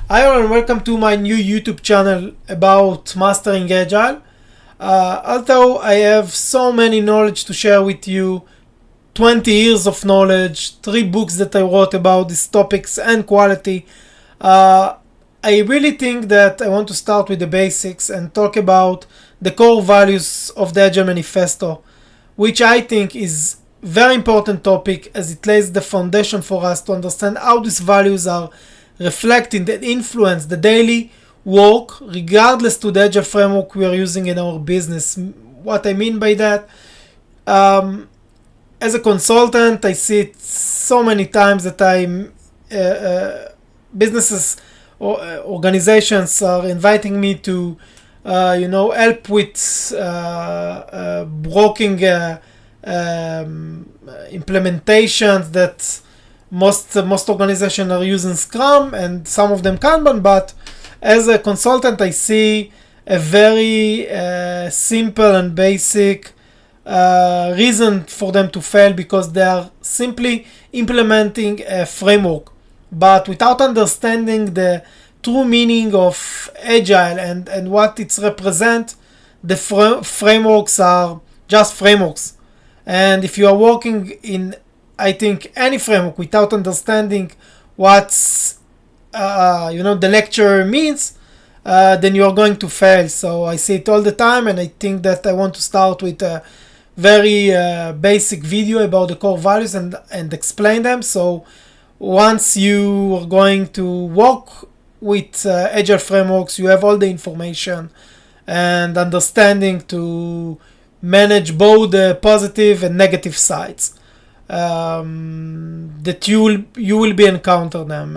Hi all and welcome to my new YouTube channel about mastering Agile. Although I have so many knowledge to share with you, 20 years of knowledge, 3 books that I wrote about these topics and quality, I really think that I want to start with the basics and talk about the core values of the Agile Manifesto, which I think is very important topic as it lays the foundation for us to understand how these values are reflecting and influence the daily work regardless to the Agile framework we are using in our business. What I mean by that, as a consultant, I see it so many times that businesses or organizations are inviting me to help with broking implementations that most organizations are using Scrum and some of them Kanban, but as a consultant I see a very simple and basic reason for them to fail, because they are simply implementing a framework but without understanding the true meaning of Agile and what it represents. The frameworks are just frameworks, and if you are working in, I think, any framework without understanding what's the lecture means, then you are going to fail. So I see it all the time, and I think that I want to start with a very basic video about the core values and explain them. So once you are going to work with Agile frameworks, you have all the information and understanding to manage both the positive and negative sides that you will be encounter them.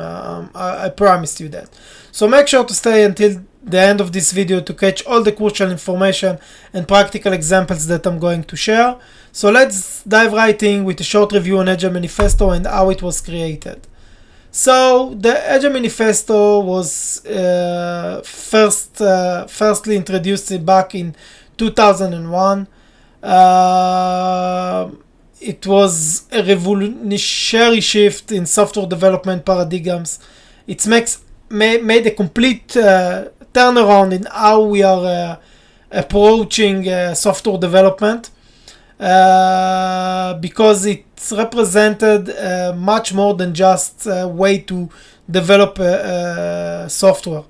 I promise you that. So make sure to stay until the end of this video to catch all the crucial information and practical examples that I'm going to share. So let's dive right in with a short review on Agile Manifesto and how it was created. So the Agile Manifesto was firstly introduced back in 2001. It was a revolutionary shift in software development paradigms. It made a complete turnaround in how we are approaching software development, because it represented much more than just a way to develop software.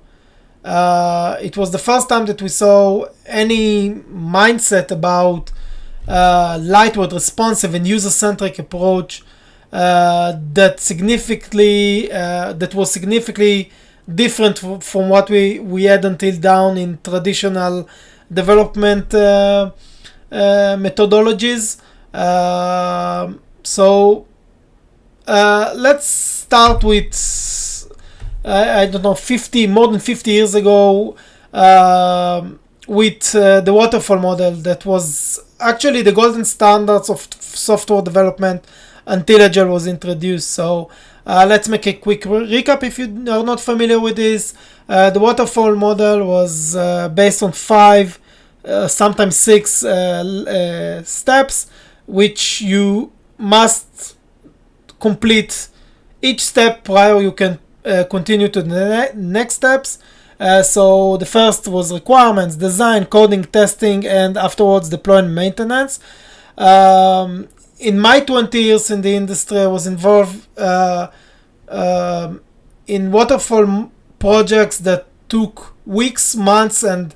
It was the first time that we saw any mindset about lightweight, responsive, and user-centric approach that was significantly different from what we had until down in traditional development methodologies. So let's start with more than 50 years ago, with the waterfall model that was actually the golden standards of software development until Agile was introduced. So let's make a quick recap if you are not familiar with this. The waterfall model was based on 5, sometimes 6 steps, which you must complete each step prior you can continue to the next steps. So the first was requirements, design, coding, testing, and afterwards deploy and maintenance. In my 20 years in the industry, I was involved in waterfall projects that took weeks, months, and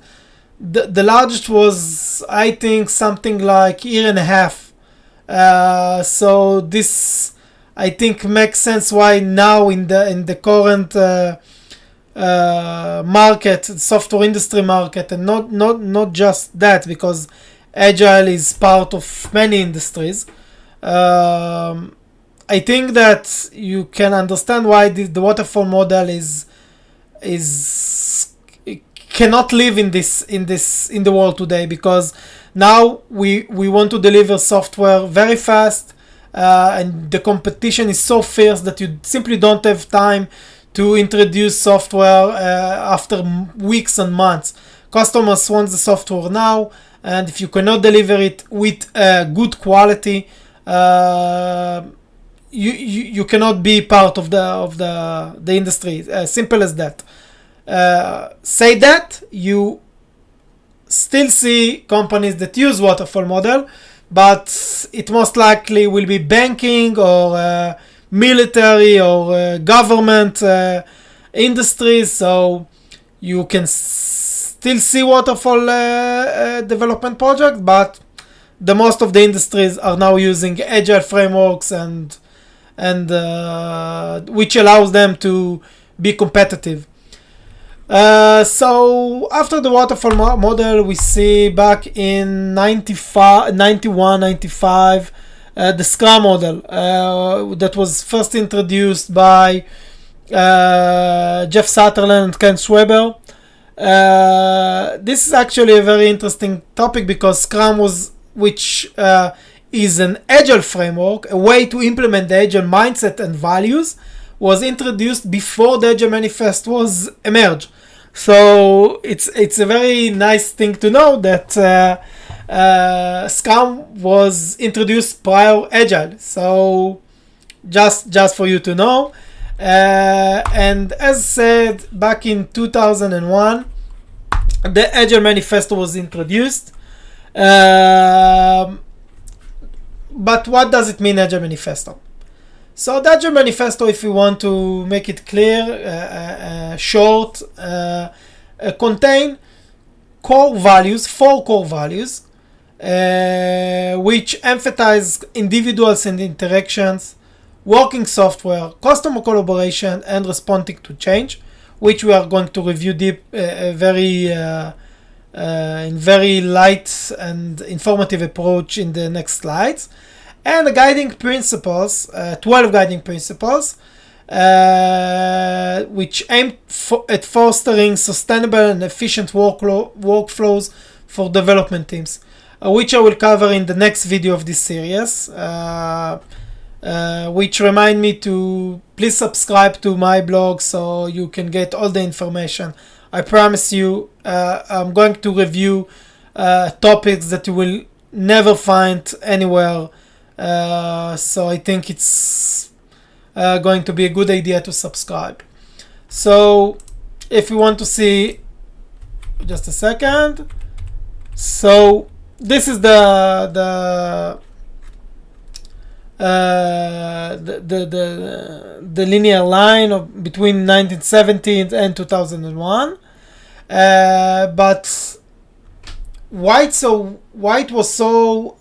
the largest was, I think, something like a year and a half. So this, I think, makes sense why now in the current market, software industry market, and not just that, because Agile is part of many industries. I think that you can understand why the waterfall model cannot live in the world today, because now we want to deliver software very fast, and the competition is so fierce that you simply don't have time to introduce software after weeks and months. Customers want the software now, and if you cannot deliver it with good quality, you cannot be part of the industry. Simple as that. Say that you still see companies that use waterfall model, but it most likely will be banking or military or government industries. So you can still see waterfall development projects, but the most of the industries are now using agile frameworks and which allows them to be competitive. So after the waterfall model, we see back in 95, 91, 95, the Scrum model that was first introduced by Jeff Sutherland and Ken Schwaber. This is actually a very interesting topic because Scrum which is an agile framework, a way to implement the agile mindset and values, was introduced before the Agile Manifest was emerged. So it's a very nice thing to know that Scrum was introduced prior Agile. So just for you to know. And as said, back in 2001, the Agile Manifesto was introduced. But what does it mean, Agile Manifesto? So the Agile Manifesto, if we want to make it clear, short, contain four core values, which emphasize individuals and interactions, working software, customer collaboration, and responding to change, which we are going to review in very light and informative approach in the next slides. And the guiding principles, 12 guiding principles, which aim at fostering sustainable and efficient workflows for development teams, which I will cover in the next video of this series, which remind me to please subscribe to my blog so you can get all the information. I promise you, I'm going to review topics that you will never find anywhere. So I think it's going to be a good idea to subscribe. So if you want to see, just a second. So this is the linear line between 1970 and 2001. But why it was so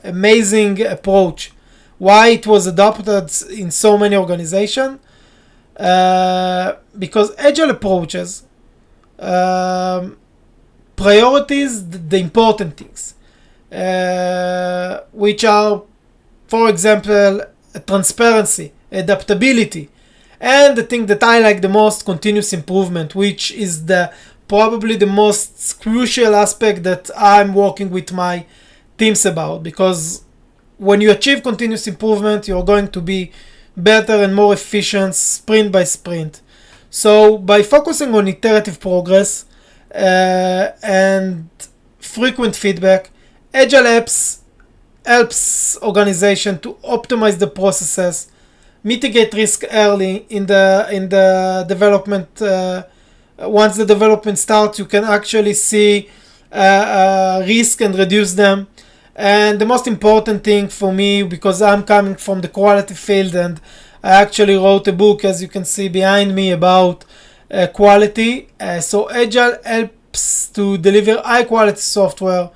amazing approach, why it was adopted in so many organizations, because agile approaches priorities the important things, which are, for example, transparency, adaptability, and the thing that I like the most, continuous improvement, which is probably the most crucial aspect that I'm working with my teams about, because when you achieve continuous improvement, you're going to be better and more efficient sprint by sprint. So by focusing on iterative progress and frequent feedback, Agile helps organization to optimize the processes, mitigate risk early in the development. Once the development starts, you can actually see risk and reduce them. And the most important thing for me, because I'm coming from the quality field and I actually wrote a book, as you can see behind me, about quality. So Agile helps to deliver high quality software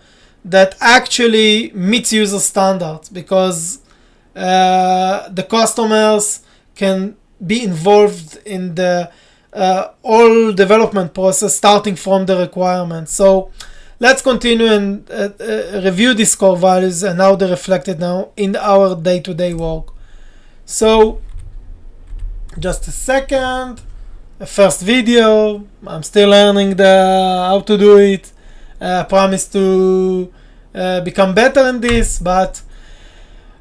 that actually meets user standards, because the customers can be involved in the all development process, starting from the requirements. So let's continue and review these core values and how they're reflected now in our day-to-day work. So just a second. First video. I'm still learning how to do it. I promise to become better in this, but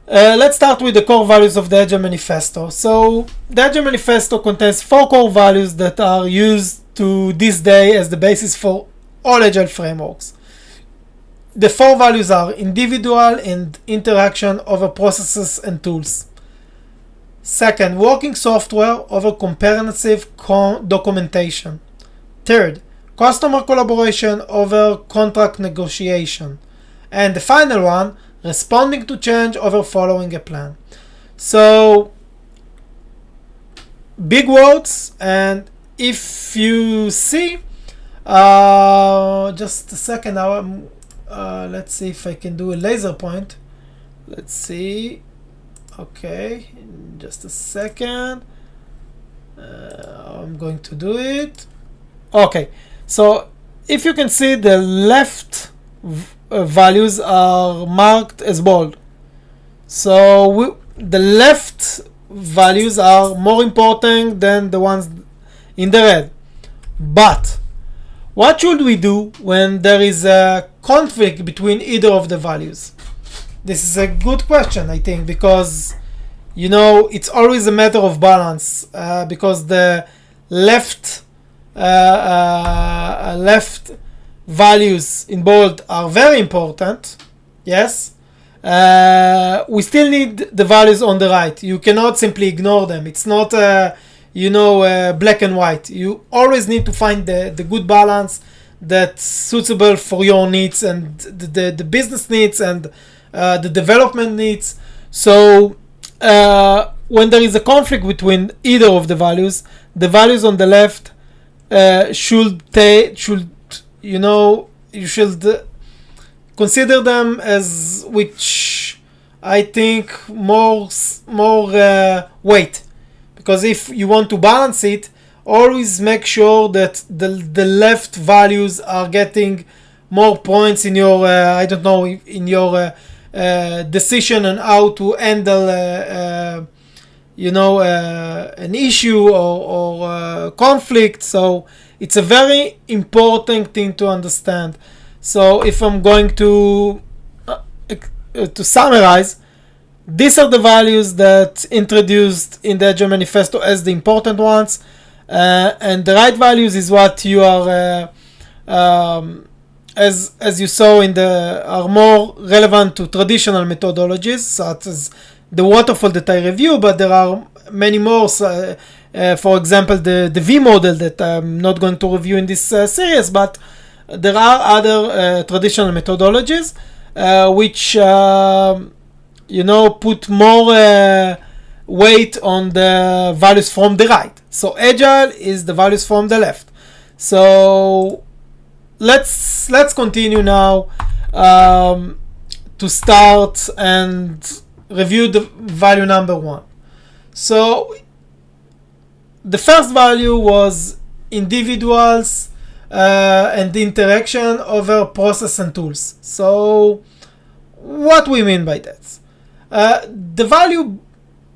let's start with the core values of the Agile Manifesto. So the Agile Manifesto contains 4 core values that are used to this day as the basis for all Agile frameworks. The 4 values are individual and interaction over processes and tools. Second, working software over comprehensive documentation. Third, customer collaboration over contract negotiation. And the final one, responding to change over following a plan. So, big words, and if you see, just a second, let's see if I can do a laser point. Let's see. Okay, just a second. I'm going to do it. Okay, so if you can see, the left values are marked as bold. So the left values are more important than the ones in the red. But what should we do when there is a conflict between either of the values? This is a good question, I think, because it's always a matter of balance, because the left values in bold are very important. Yes, we still need the values on the right. You cannot simply ignore them. It's not black and white. You always need to find the good balance that's suitable for your needs and the business needs and the development needs. So when there is a conflict between either of the values on the left you should consider them as which I think more weight, because if you want to balance it, always make sure that the left values are getting more points in your in your decision on how to handle an issue or conflict. So it's a very important thing to understand. So if I'm going to summarize, these are the values that introduced in the Agile Manifesto as the important ones, and the right values is what you are as you saw are more relevant to traditional methodologies such as the waterfall that I review, but there are many more. For example, the V model that I'm not going to review in this series, but there are other traditional methodologies which put more weight on the values from the right. So Agile is the values from the left. So let's continue now to start and review the value number 1. So the first value was individuals and the interaction over process and tools. So what we mean by that?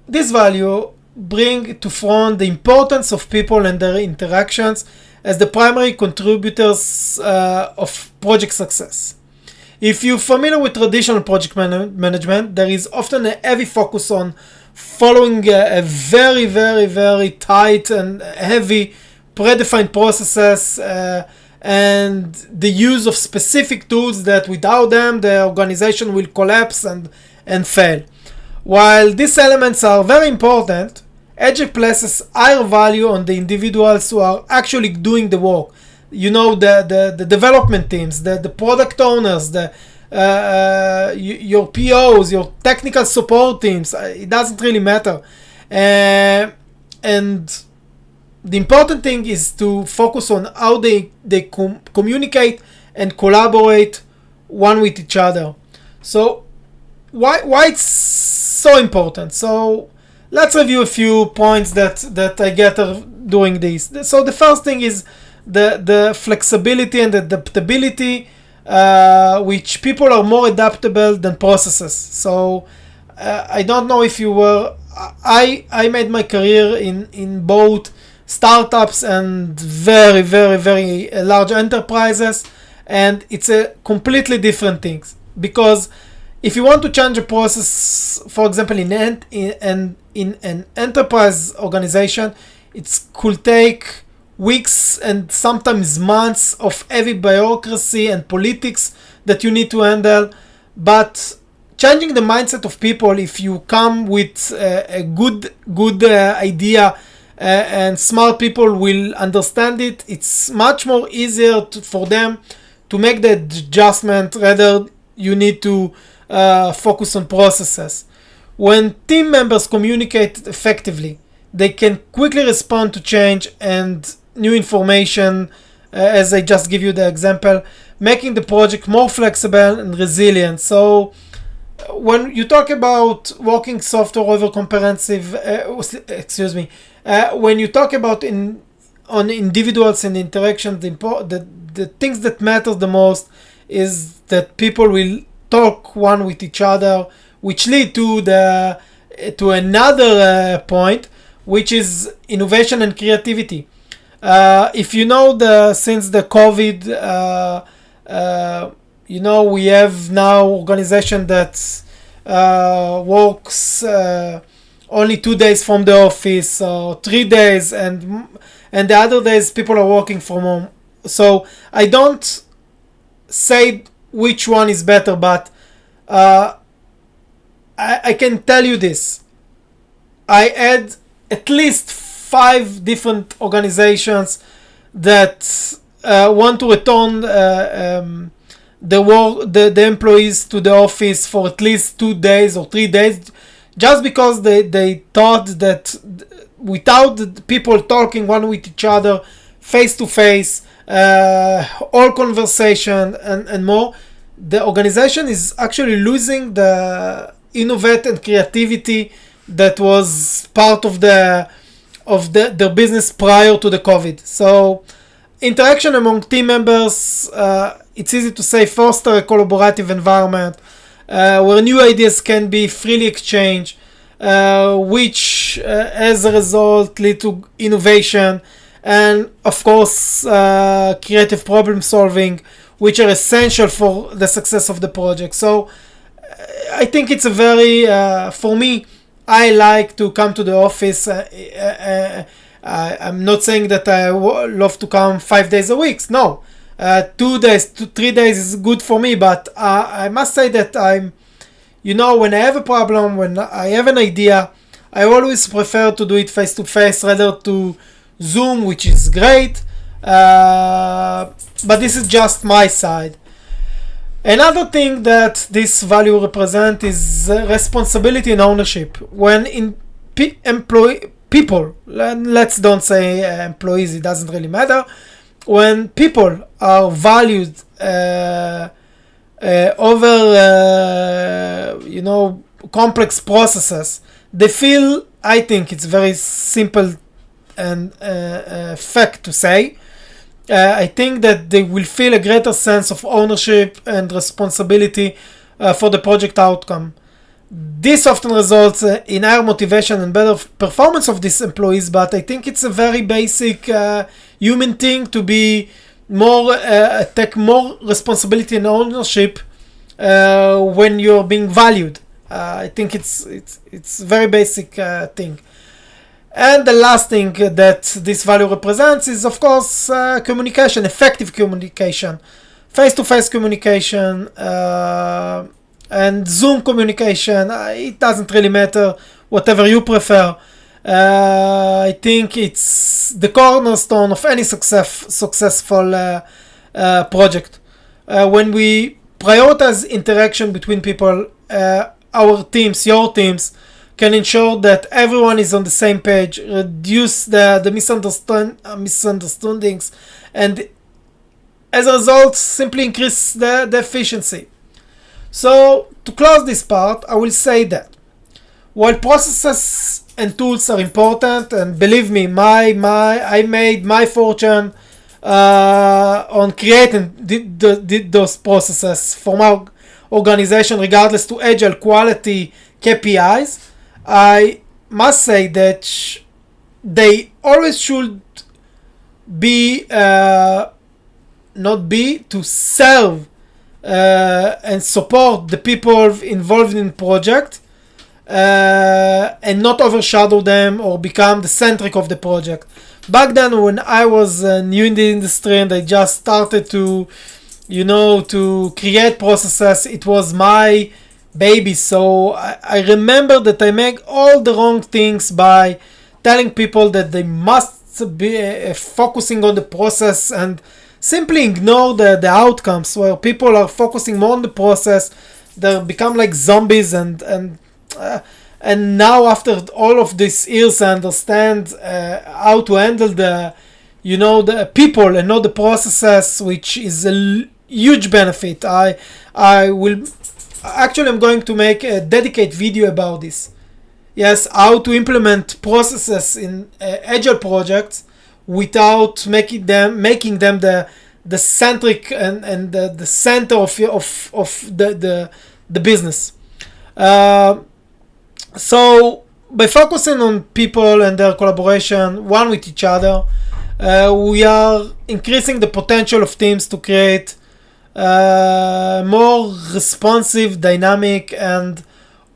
This value bring to front the importance of people and their interactions as the primary contributors of project success. If you're familiar with traditional project management, there is often a heavy focus on following a very, very, very tight and heavy predefined processes and the use of specific tools that without them the organization will collapse and fail. While these elements are very important, Agile places higher value on the individuals who are actually doing the work. The development teams, the product owners, your POs, your technical support teams. It doesn't really matter. And the important thing is to focus on how they communicate and collaborate one with each other. So why it's so important? So let's review a few points that I gathered doing this. So the first thing is the flexibility and adaptability, which people are more adaptable than processes. So I don't know if you were, I made my career in both startups and very, very, very large enterprises, and it's a completely different thing. Because if you want to change a process, for example, in an enterprise organization, it could take weeks and sometimes months of heavy bureaucracy and politics that you need to handle. But changing the mindset of people. If you come with a good idea and smart people will understand it, it's much more easier for them to make the adjustment. Rather, you need to focus on processes. When team members communicate effectively, they can quickly respond to change and new information, as I just give you the example, making the project more flexible and resilient. So when you talk about working software over comprehensive, when you talk about on individuals and interactions, the things that matter the most is that people will talk one with each other, which lead to another point, which is innovation and creativity. If you know, since the COVID, we have now organization that works only 2 days from the office or 3 days, and the other days people are working from home. So I don't say which one is better, but I can tell you this. I had at least 5 different organizations that want to return the employees to the office for at least 2 days or 3 days, just because they thought that without the people talking one with each other, face to face, all conversation and more, the organization is actually losing the innovate and creativity that was part of their business prior to the COVID. So interaction among team members, it's easy to say, foster a collaborative environment where new ideas can be freely exchanged, which as a result lead to innovation and of course creative problem solving, which are essential for the success of the project. So I think it's a very, for me, I like to come to the office. I'm not saying that I love to come 5 days a week. No, 2 days, 3 days is good for me. But I must say that when I have a problem, when I have an idea, I always prefer to do it face to face rather to Zoom, which is great. But this is just my side. Another thing that this value represents is responsibility and ownership. When people, let's don't say employees, it doesn't really matter. When people are valued over complex processes, they feel, I think it's very simple and fact to say, I think that they will feel a greater sense of ownership and responsibility for the project outcome. This often results in higher motivation and better performance of these employees, but I think it's a very basic human thing to be more, take more responsibility and ownership when you're being valued. I think it's a very basic thing. And the last thing that this value represents is, of course, communication, effective communication, face-to-face communication, and Zoom communication. It doesn't really matter, whatever you prefer. I think it's the cornerstone of any successful project. When we prioritize interaction between people, our teams, your teams, can ensure that everyone is on the same page, reduce the misunderstandings, and as a result, simply increase the efficiency. So, to close this part, I will say that while processes and tools are important, and believe me, I made my fortune on creating those processes for my organization, regardless to Agile quality KPIs. I must say that they always should be not be to serve and support the people involved in project, and not overshadow them or become the centric of the project. Back then, when I was new in the industry and I just started to create processes, it was my baby. So I remember that I make all the wrong things by telling people that they must be focusing on the process and simply ignore the outcomes. Where people are focusing more on the process, they become like zombies. And now after all of these years, I understand how to handle the people and not the processes, which is a huge benefit. I will actually, I'm going to make a dedicated video about this. Yes, how to implement processes in agile projects without making them the centric and the center of the business. So by focusing on people and their collaboration one with each other, we are increasing the potential of teams to create more responsive, dynamic, and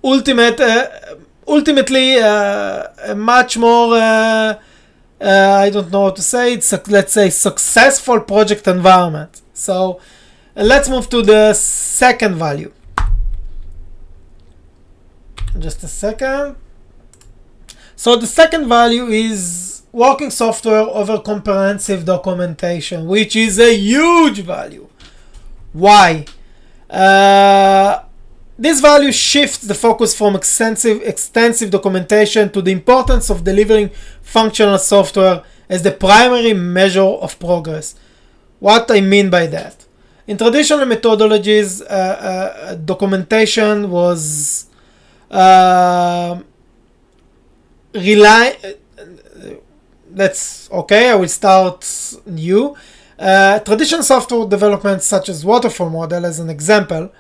ultimately a much more I don't know how to say it, let's say successful project environment. So let's move to the second value. Just a second. So the second value is working software over comprehensive documentation, which is a huge value. Why? This value shifts the focus from extensive documentation to the importance of delivering functional software as the primary measure of progress. What I mean by that? In traditional methodologies, documentation was I will start new. Traditional software development, such as waterfall model as an example,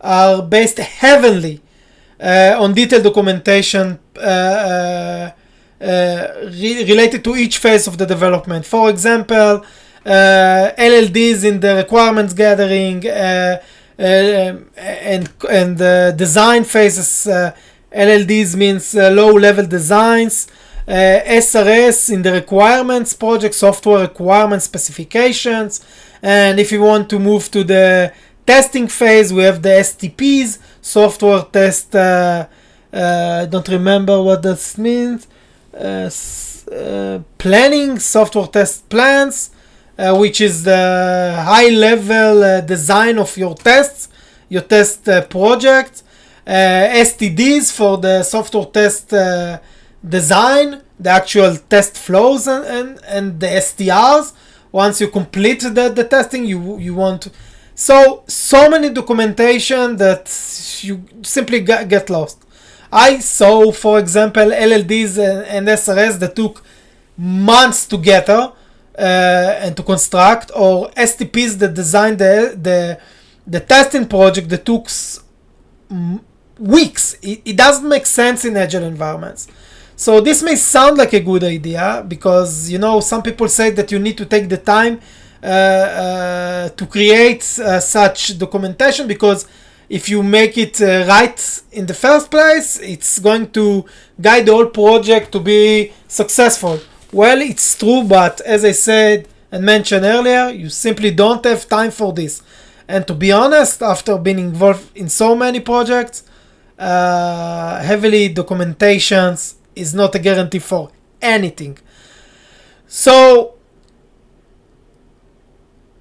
are based heavily on detailed documentation related to each phase of the development. For example, LLDs in the requirements gathering and design phases. LLDs means low-level designs. SRS in the requirements project, software requirement specifications. And if you want to move to the testing phase, we have the STPs, software test. Don't remember what that means. Planning, software test plans, which is the high-level design of your tests, your test project. STDs for the software test design, the actual test flows, and the STRs. Once you complete the testing, you want to. So many documentation that you simply get lost. I saw, for example, LLDs and SRS that took months to gather and to construct, or STPs that designed the testing project that took weeks. It doesn't make sense in agile environments. So this may sound like a good idea because, some people say that you need to take the time to create such documentation, because if you make it right in the first place, it's going to guide the whole project to be successful. Well, it's true, but as I said and mentioned earlier, you simply don't have time for this. And to be honest, after being involved in so many projects, heavily documentations is not a guarantee for anything. So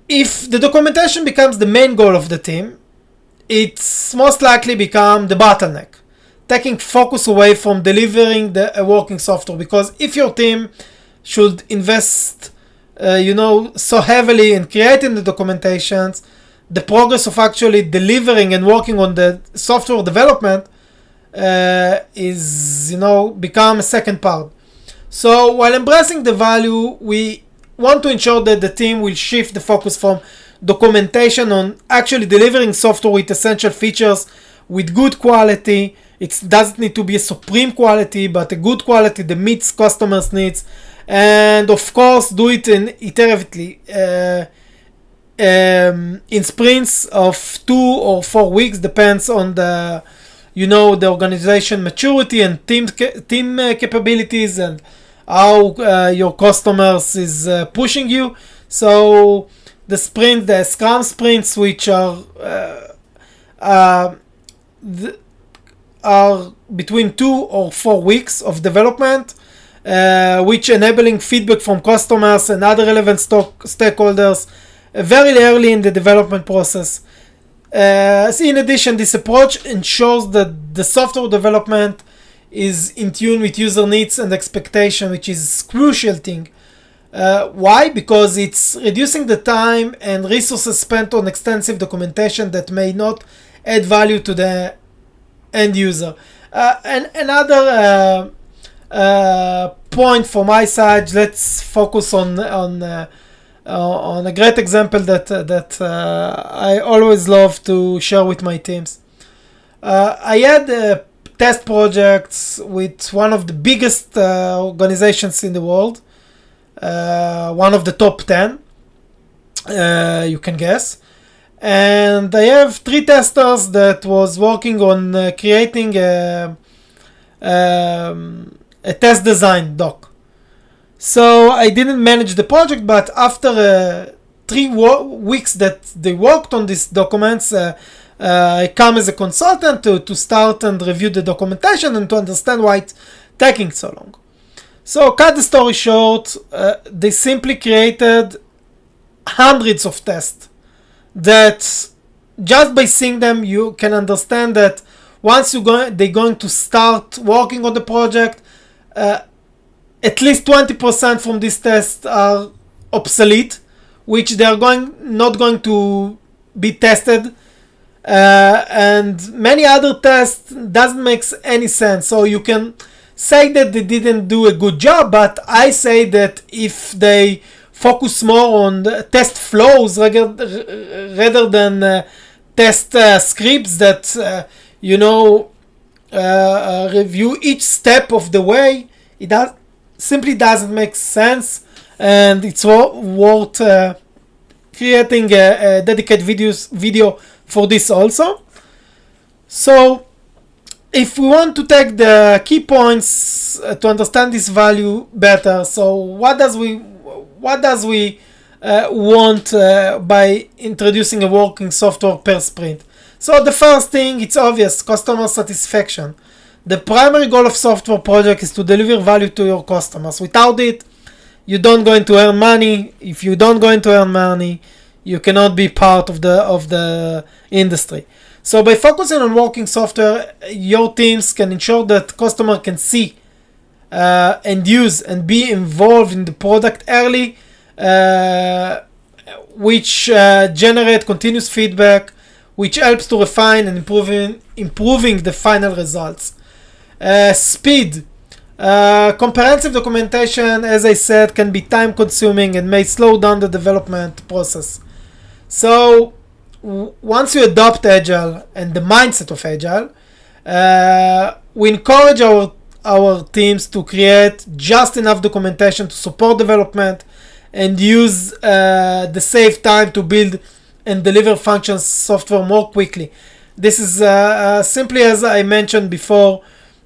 if the documentation becomes the main goal of the team, it's most likely become the bottleneck, taking focus away from delivering a working software. Because if your team should invest so heavily in creating the documentations, the progress of actually delivering and working on the software development is become a second part. So while embracing the value, we want to ensure that the team will shift the focus from documentation on actually delivering software with essential features with good quality. It doesn't need to be a supreme quality, but a good quality that meets customers' needs, and of course do it iteratively in sprints of 2 or 4 weeks, depends on the organization maturity and team capabilities and how your customers is pushing you. So the Scrum sprints, which are are between 2 or 4 weeks of development, which enabling feedback from customers and other relevant stakeholders very early in the development process. In addition, this approach ensures that the software development is in tune with user needs and expectation, which is crucial thing. Why? Because it's reducing the time and resources spent on extensive documentation that may not add value to the end user. And another point from my side, let's focus on a great example that I always love to share with my teams. I had test projects with one of the biggest organizations in the world, one of the top 10, you can guess. And I have 3 testers that was working on creating a test design doc. So I didn't manage the project, but after 3 weeks that they worked on these documents, I come as a consultant to start and review the documentation and to understand why it's taking so long. So cut the story short, they simply created hundreds of tests that just by seeing them you can understand that once they're going to start working on the project, at least 20% from these tests are obsolete, which they are not going to be tested, and many other tests doesn't make any sense. So you can say that they didn't do a good job, but I say that if they focus more on the test flows rather than test scripts that review each step of the way, it simply doesn't make sense, and it's worth creating a dedicated video for this also. So if we want to take the key points to understand this value better, so what does we want by introducing a working software per sprint? So the first thing, it's obvious, customer satisfaction. The primary goal of software project is to deliver value to your customers. Without it, you don't going to earn money. If you don't going to earn money, you cannot be part of the industry. So by focusing on working software, your teams can ensure that customer can see and use and be involved in the product early, which generate continuous feedback, which helps to refine and improving the final results. Speed. Comprehensive documentation, as I said, can be time consuming and may slow down the development process. So once you adopt Agile and the mindset of Agile, we encourage our teams to create just enough documentation to support development and use the save time to build and deliver functions software more quickly. This is simply as I mentioned before.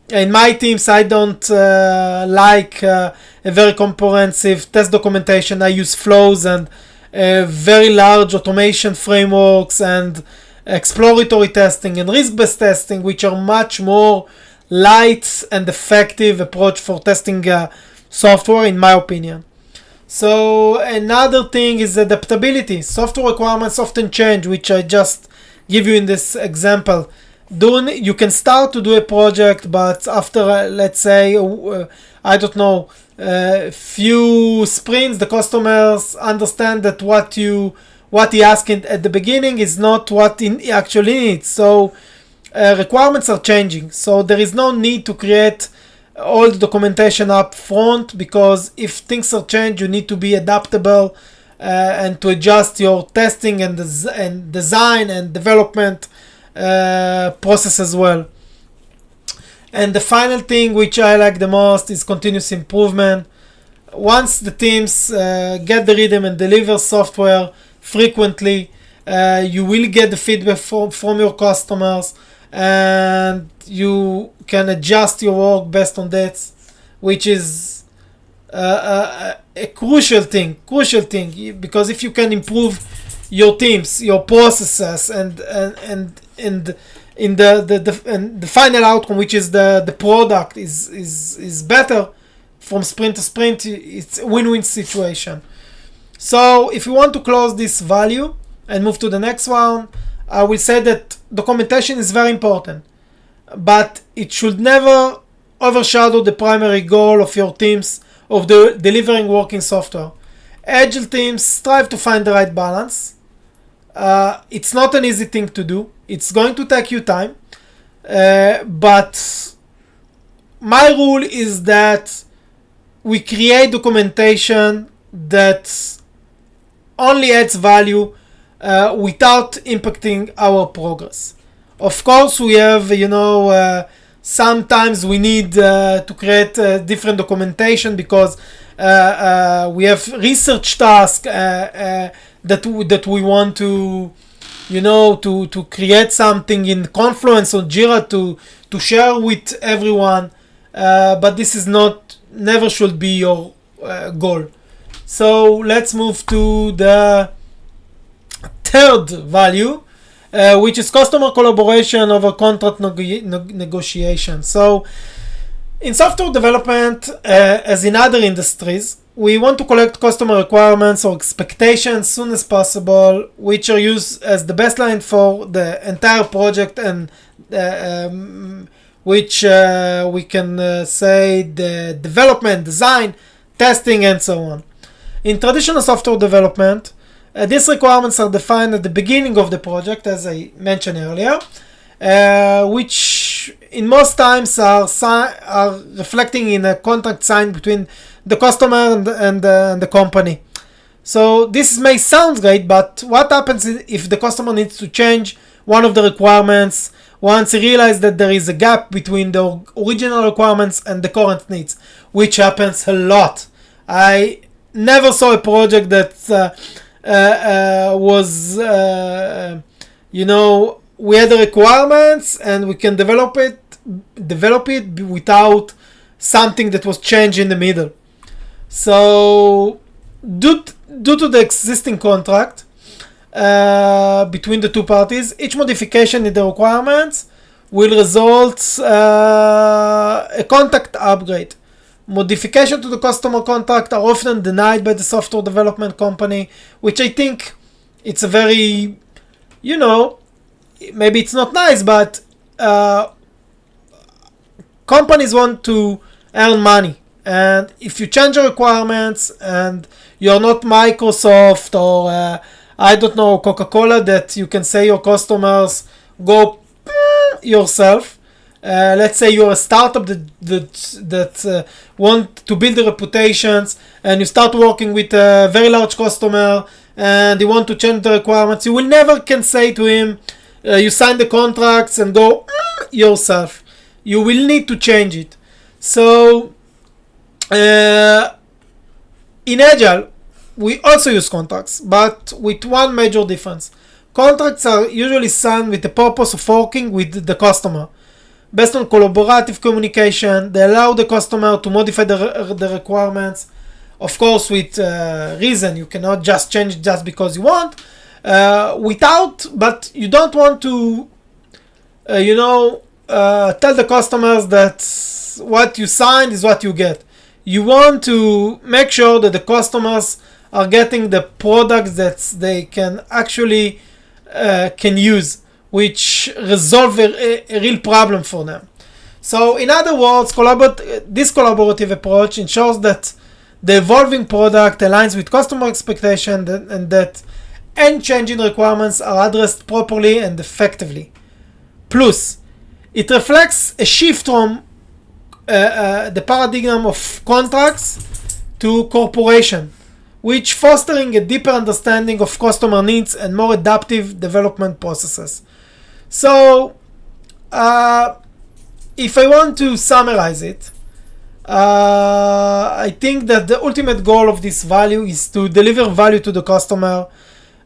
In my teams, I don't like a very comprehensive test documentation. I use flows and very large automation frameworks and exploratory testing and risk-based testing, which are much more light and effective approach for testing software, in my opinion. So another thing is adaptability. Software requirements often change, which I just give you in this example. You can start to do a project, but after let's say few sprints, the customers understand that what he asked at the beginning is not what he actually needs. So requirements are changing. So there is no need to create all the documentation up front, because if things are changed, you need to be adaptable and to adjust your testing and design and development process as well. And the final thing which I like the most is continuous improvement. Once the teams get the rhythm and deliver software frequently, you will get the feedback from your customers, and you can adjust your work based on that, which is a crucial thing, because if you can improve your teams, your processes, and in the final outcome, which is the product is better from sprint to sprint, it's a win-win situation. So if you want to close this value and move to the next one, I will say that documentation is very important, but it should never overshadow the primary goal of your teams of delivering working software. Agile teams strive to find the right balance. It's not an easy thing to do. It's going to take you time. But my rule is that we create documentation that only adds value without impacting our progress. Of course, we have, sometimes we need to create different documentation because we have research tasks that we want to, to create something in Confluence or Jira to share with everyone. But this is never should be your goal. So let's move to the third value, which is customer collaboration over contract negotiation. So in software development, as in other industries, we want to collect customer requirements or expectations as soon as possible, which are used as the baseline for the entire project, and which we can say the development, design, testing, and so on. In traditional software development, these requirements are defined at the beginning of the project, as I mentioned earlier, which in most times are reflecting in a contract signed between the customer and the company. So this may sound great, but what happens if the customer needs to change one of the requirements once he realizes that there is a gap between the original requirements and the current needs, which happens a lot. I never saw a project that was, we had the requirements and we can develop it without something that was changed in the middle. So due to the existing contract between the two parties, each modification in the requirements will result a contract upgrade. Modification to the customer contract are often denied by the software development company, which I think it's a very, maybe it's not nice, but companies want to earn money. And if you change your requirements and you're not Microsoft or Coca-Cola, that you can say your customers go yourself. Let's say you're a startup that want to build the reputations, and you start working with a very large customer and you want to change the requirements. You will never can say to him, you sign the contracts and go yourself. You will need to change it. So in Agile, we also use contracts, but with one major difference. Contracts are usually signed with the purpose of working with the customer. Based on collaborative communication, they allow the customer to modify the requirements, of course with reason. You cannot just change just because you want, but you don't want to, tell the customers that what you signed is what you get. You want to make sure that the customers are getting the products that they can actually can use, which resolve a real problem for them. So in other words, this collaborative approach ensures that the evolving product aligns with customer expectation and that any change in requirements are addressed properly and effectively. Plus, it reflects a shift from the paradigm of contracts to corporation, which fostering a deeper understanding of customer needs and more adaptive development processes. So, if I want to summarize it, I think that the ultimate goal of this value is to deliver value to the customer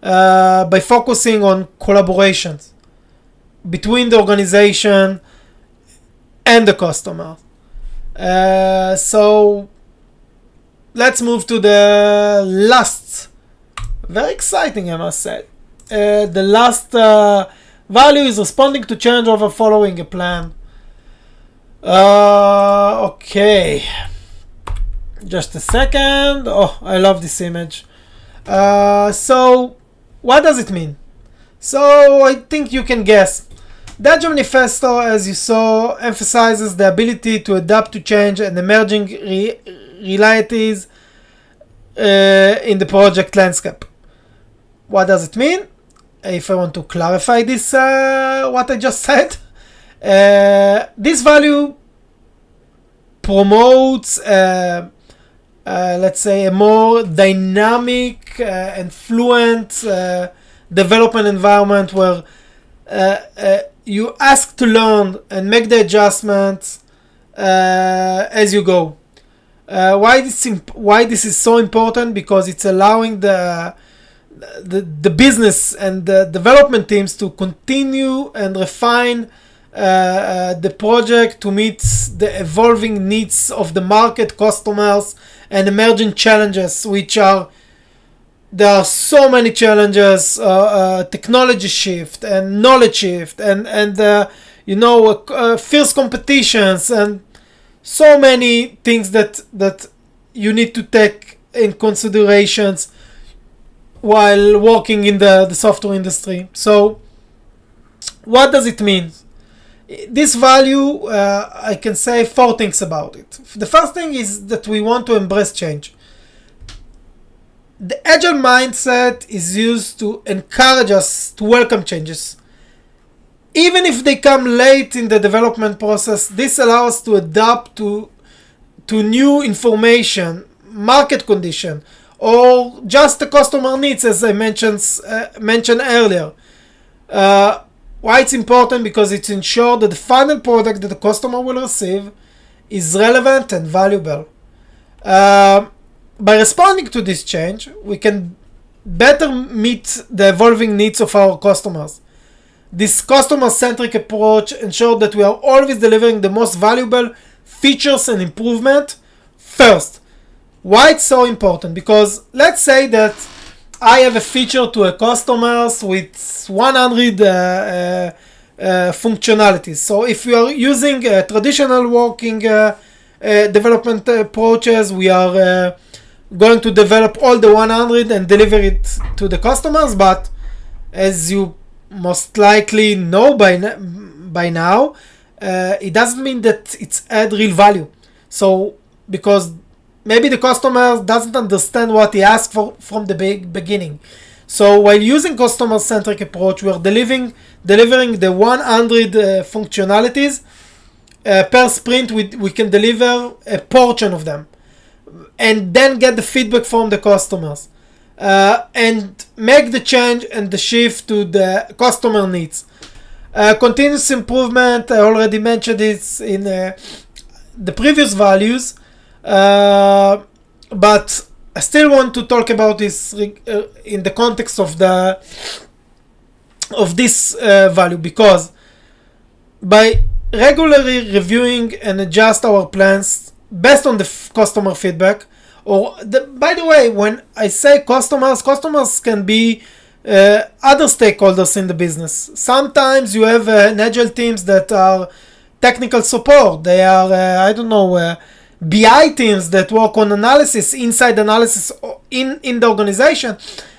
by focusing on collaborations between the organization and the customer. So let's move to the last, very exciting I must say, the last Value is responding to change over following a plan. Okay. Just a second. Oh, I love this image. So, what does it mean? So, I think you can guess. The Agile Manifesto, as you saw, emphasizes the ability to adapt to change and emerging realities in the project landscape. What does it mean? If I want to clarify this, what I just said, this value promotes, let's say, a more dynamic and fluent development environment where you ask to learn and make the adjustments as you go. Why this is so important? Because it's allowing the business and the development teams to continue and refine the project to meet the evolving needs of the market, customers, and emerging challenges, there are so many challenges, technology shift and knowledge shift and fierce competitions and so many things that you need to take in considerations while working in the software industry. So what does it mean? This value, I can say 4 things about it. The first thing is that we want to embrace change. The Agile mindset is used to encourage us to welcome changes. Even if they come late in the development process, this allows us to adapt to new information, market condition, or just the customer needs, as I mentioned earlier. Why it's important? Because it ensures that the final product that the customer will receive is relevant and valuable. By responding to this change, we can better meet the evolving needs of our customers. This customer-centric approach ensures that we are always delivering the most valuable features and improvement first. Why it's so important? Because let's say that I have a feature to a customer with 100 functionalities. So if we are using traditional working development approaches, we are going to develop all the 100 and deliver it to the customers. But as you most likely know by now, it doesn't mean that it's add real value. So because maybe the customer doesn't understand what he asked for from the beginning. So while using customer-centric approach, we are delivering the 100 functionalities per sprint. We can deliver a portion of them, and then get the feedback from the customers, and make the change and the shift to the customer needs. Continuous improvement, I already mentioned this in the previous values, but I still want to talk about this in the context of this value, because by regularly reviewing and adjust our plans based on the customer feedback, by the way, when I say customers can be other stakeholders in the business. Sometimes you have Agile teams that are technical support. They are, BI teams that work on analysis, inside analysis in the organization.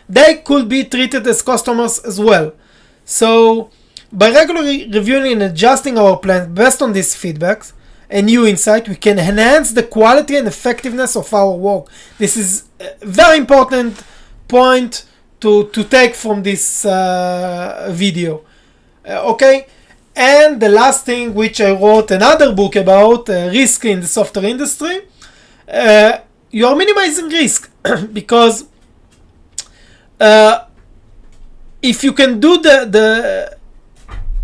They could be treated as customers as well. So by regularly reviewing and adjusting our plan based on these feedbacks and new insight, we can enhance the quality and effectiveness of our work. This is a very important point to take from this video. Okay? And the last thing, which I wrote another book about, risk in the software industry, you are minimizing risk because if you can do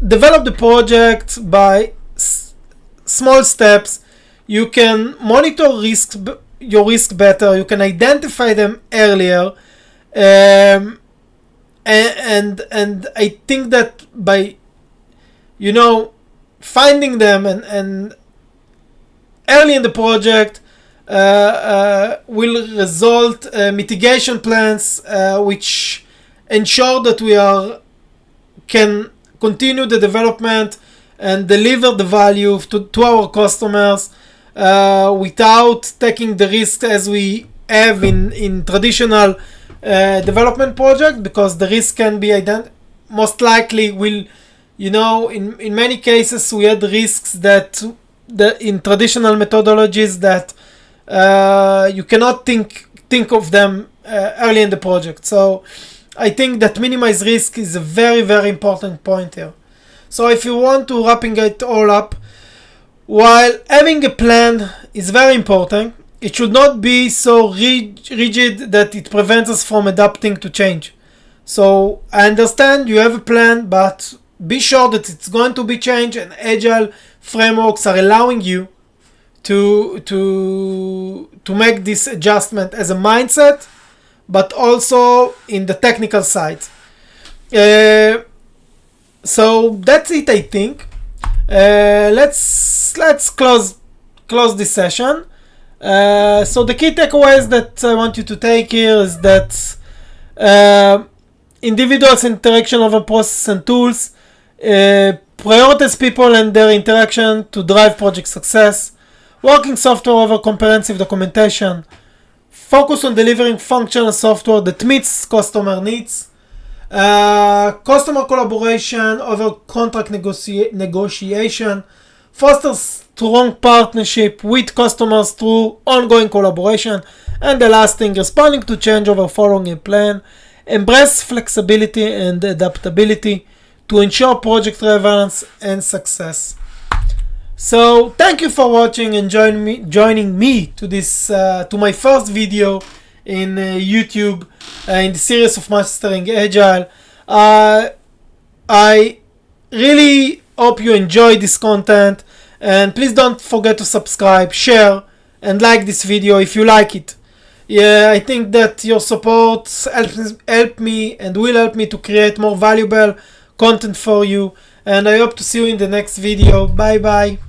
develop the project by small steps, you can monitor your risk better, you can identify them earlier, and I think that by finding them and early in the project will result mitigation plans which ensure that we can continue the development and deliver the value to our customers without taking the risk as we have in traditional development project, because the risk can be most likely will, in many cases we had risks that in traditional methodologies that you cannot think of them early in the project. So I think that minimize risk is a very, very important point here. So if you want to wrapping it all up, while having a plan is very important, it should not be so rigid that it prevents us from adapting to change. So I understand you have a plan, but be sure that it's going to be changed, and Agile frameworks are allowing you to make this adjustment as a mindset, but also in the technical side. So that's it, I think. Let's close this session. So the key takeaways that I want you to take here is that individuals' interaction over process and tools, prioritize people and their interaction to drive project success, working software over comprehensive documentation, focus on delivering functional software that meets customer needs, customer collaboration over contract negotiation, foster strong partnership with customers through ongoing collaboration, and the last thing, responding to change over following a plan, embrace flexibility and adaptability to ensure project relevance and success. So thank you for watching and joining me to this to my first video in YouTube in the series of Mastering Agile. I really hope you enjoyed this content, and please don't forget to subscribe, share, and like this video if you like it. Yeah, I think that your support help me and will help me to create more valuable content for you, and I hope to see you in the next video. Bye bye.